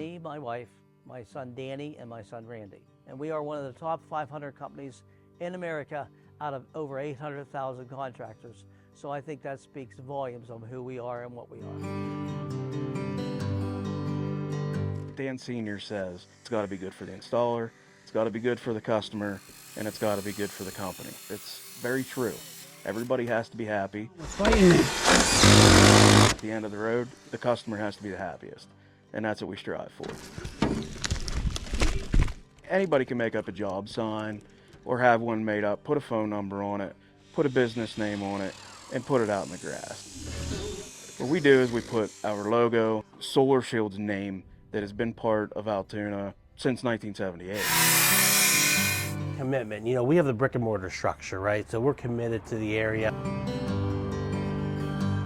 me, my wife, my son Danny, and my son Randy. And we are one of the top 500 companies in America out of over 800,000 contractors. So I think that speaks volumes on who we are and what we are. Dan Sr. says it's got to be good for the installer, it's got to be good for the customer, and it's got to be good for the company. It's very true. Everybody has to be happy. At the end of the road, the customer has to be the happiest, and that's what we strive for. Anybody can make up a job sign or have one made up, put a phone number on it, put a business name on it, and put it out in the grass. What we do is we put our logo, Solarshield's name, that has been part of Altoona since 1978. Commitment. You know, we have the brick and mortar structure, right? So we're committed to the area.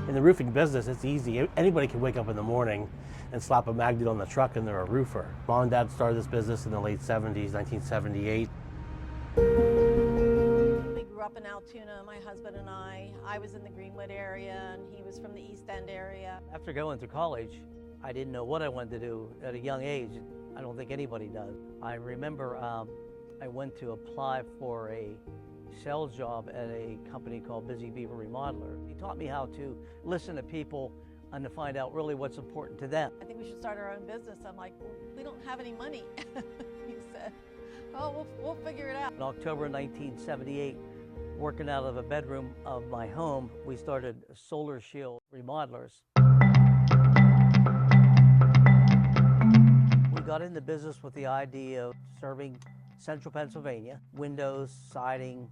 In the roofing business, it's easy. Anybody can wake up in the morning and slap a magnet on the truck and they're a roofer. Mom and Dad started this business in the late 70s, 1978. We grew up in Altoona, my husband and I. I was in the Greenwood area and he was from the East End area. After going through college, I didn't know what I wanted to do at a young age. I don't think anybody does. I remember I went to apply for a sales job at a company called Busy Beaver Remodeler. He taught me how to listen to people and to find out really what's important to them. I think we should start our own business. I'm like, well, we don't have any money. He said, oh, we'll figure it out. In October 1978, working out of a bedroom of my home, we started Solarshield Remodelers. We got into business with the idea of serving Central Pennsylvania, windows, siding,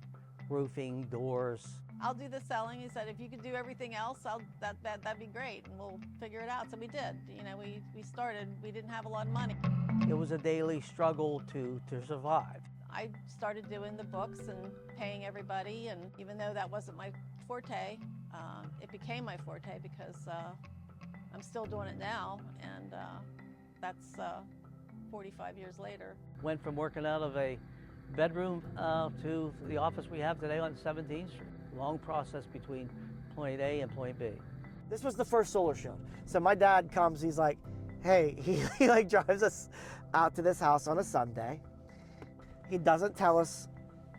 roofing, doors. I'll do the selling. He said, if you could do everything else, that'd be great, and we'll figure it out. So we did. You know, we started. We didn't have a lot of money. It was a daily struggle to survive. I started doing the books and paying everybody, and even though that wasn't my forte, it became my forte because I'm still doing it now, and that's 45 years later. Went from working out of a bedroom to the office we have today on 17th Street. Long process between point A and point B. This was the first Solarshield. So my dad comes, he's like, hey, he like drives us out to this house on a Sunday. He doesn't tell us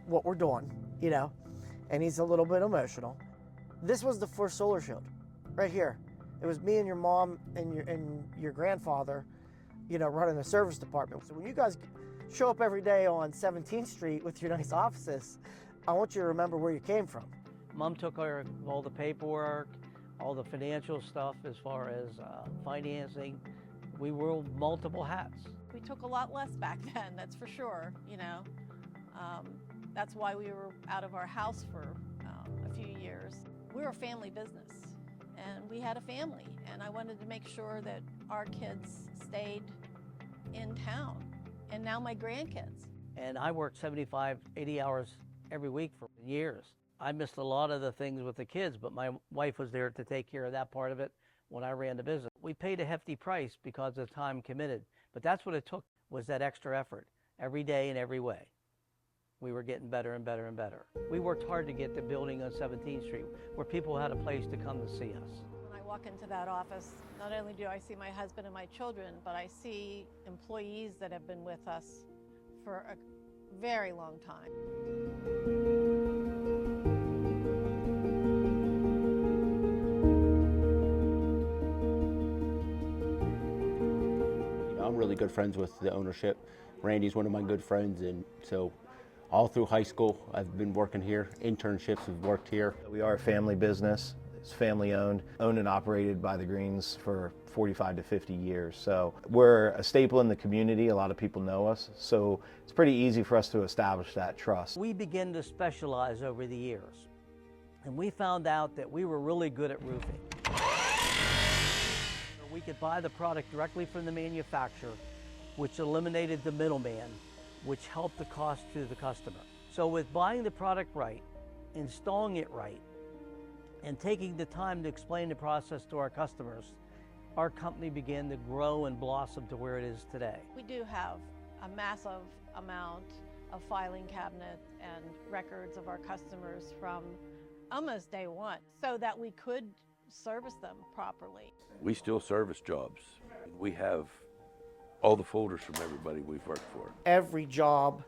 what we're doing, you know, and he's a little bit emotional. This was the first Solarshield, right here. It was me and your mom and your grandfather, you know, running the service department. So when you guys show up every day on 17th Street with your nice offices, I want you to remember where you came from. Mom took care of all the paperwork, all the financial stuff as far as financing. We wore multiple hats. We took a lot less back then, that's for sure, you know. That's why we were out of our house for a few years. We're a family business, and we had a family, and I wanted to make sure that our kids stayed in town, and now my grandkids. And I worked 75, 80 hours every week for years. I missed a lot of the things with the kids, but my wife was there to take care of that part of it when I ran the business. We paid a hefty price because of the time committed, but that's what it took, was that extra effort every day in every way. We were getting better and better and better. We worked hard to get the building on 17th Street where people had a place to come to see us. When I walk into that office, not only do I see my husband and my children, but I see employees that have been with us for a very long time. I'm really good friends with the ownership. Randy's one of my good friends, and so all through high school I've been working here. Internships have worked here. We are a family business. It's family owned and operated by the Greens for 45 to 50 years. So we're a staple in the community. A lot of people know us. So it's pretty easy for us to establish that trust. We began to specialize over the years, and we found out that we were really good at roofing. We could buy the product directly from the manufacturer, which eliminated the middleman, which helped the cost to the customer. So with buying the product right, installing it right, and taking the time to explain the process to our customers, our company began to grow and blossom to where it is today. We do have a massive amount of filing cabinet and records of our customers from almost day one, so that we could service them properly. We still service jobs. We have all the folders from everybody we've worked for. Every job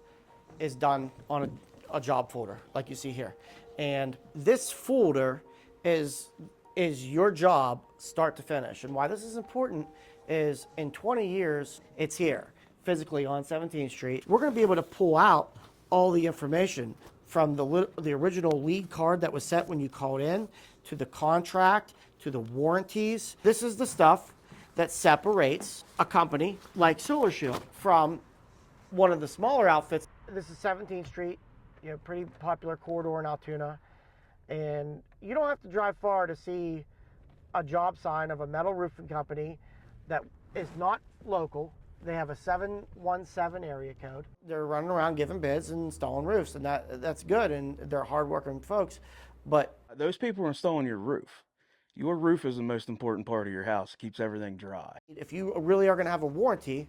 is done on a job folder, like you see here. And this folder is your job start to finish. And why this is important is in 20 years, it's here, physically on 17th Street. We're gonna be able to pull out all the information from the original lead card that was set when you called in, to the contract, to the warranties. This is the stuff that separates a company like Solarshield from one of the smaller outfits. This is 17th Street, pretty popular corridor in Altoona. And you don't have to drive far to see a job sign of a metal roofing company that is not local. They have a 717 area code. They're running around giving bids and installing roofs, and that's good, and they're hardworking folks. But Those people are installing your roof. Your roof is the most important part of your house. It keeps everything dry. if you really are going to have a warranty,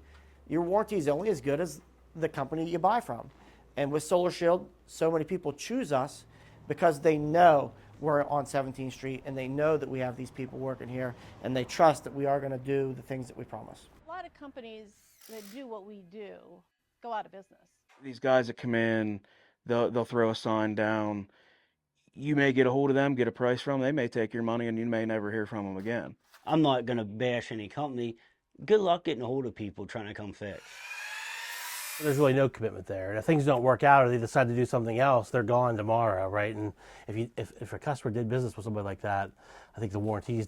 your warranty is only as good as the company you buy from. And with Solarshield, so many people choose us because they know we're on 17th Street and they know that we have these people working here and they trust that we are going to do the things that we promise. A lot of companies that do what we do go out of business. These guys that come in, they'll throw a sign down. You may get a hold of them, get a price from them. They may take your money and you may never hear from them again. I'm not going to bash any company. Good luck getting a hold of people trying to come fix. There's really no commitment there. And if things don't work out or they decide to do something else, they're gone tomorrow, right? And if a customer did business with somebody like that, I think the warranties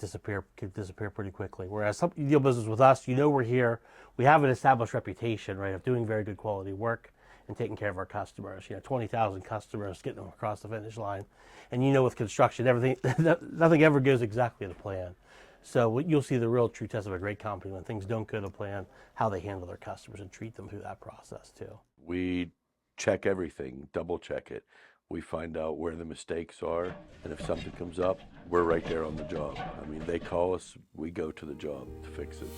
could disappear pretty quickly. Whereas you deal business with us, we're here. We have an established reputation, right, of doing very good quality work and taking care of our customers. 20,000 customers, getting them across the finish line. And with construction, nothing ever goes exactly to plan. So you'll see the real true test of a great company when things don't go to plan, how they handle their customers and treat them through that process too. We check everything, double check it. We find out where the mistakes are, and if something comes up, we're right there on the job. I mean, they call us, we go to the job to fix it.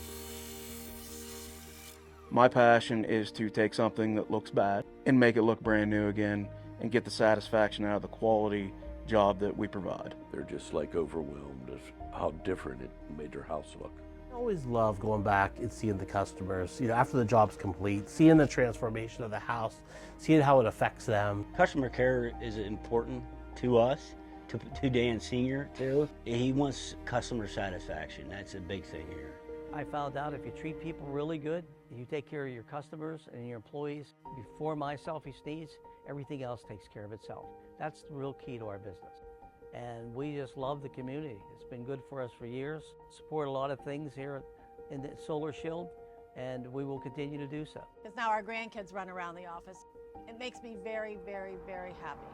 My passion is to take something that looks bad and make it look brand new again and get the satisfaction out of the quality job that we provide. They're just like overwhelmed at how different it made their house look. I always love going back and seeing the customers, after the job's complete, seeing the transformation of the house, seeing how it affects them. Customer care is important to us, to Dan Sr. too. He wants customer satisfaction. That's a big thing here. I found out if you treat people really good, and you take care of your customers and your employees before my selfish needs, everything else takes care of itself. That's the real key to our business. And we just love the community. It's been good for us for years. Support a lot of things here in the Solarshield, and we will continue to do so. Because now our grandkids run around the office. It makes me very, very, very happy.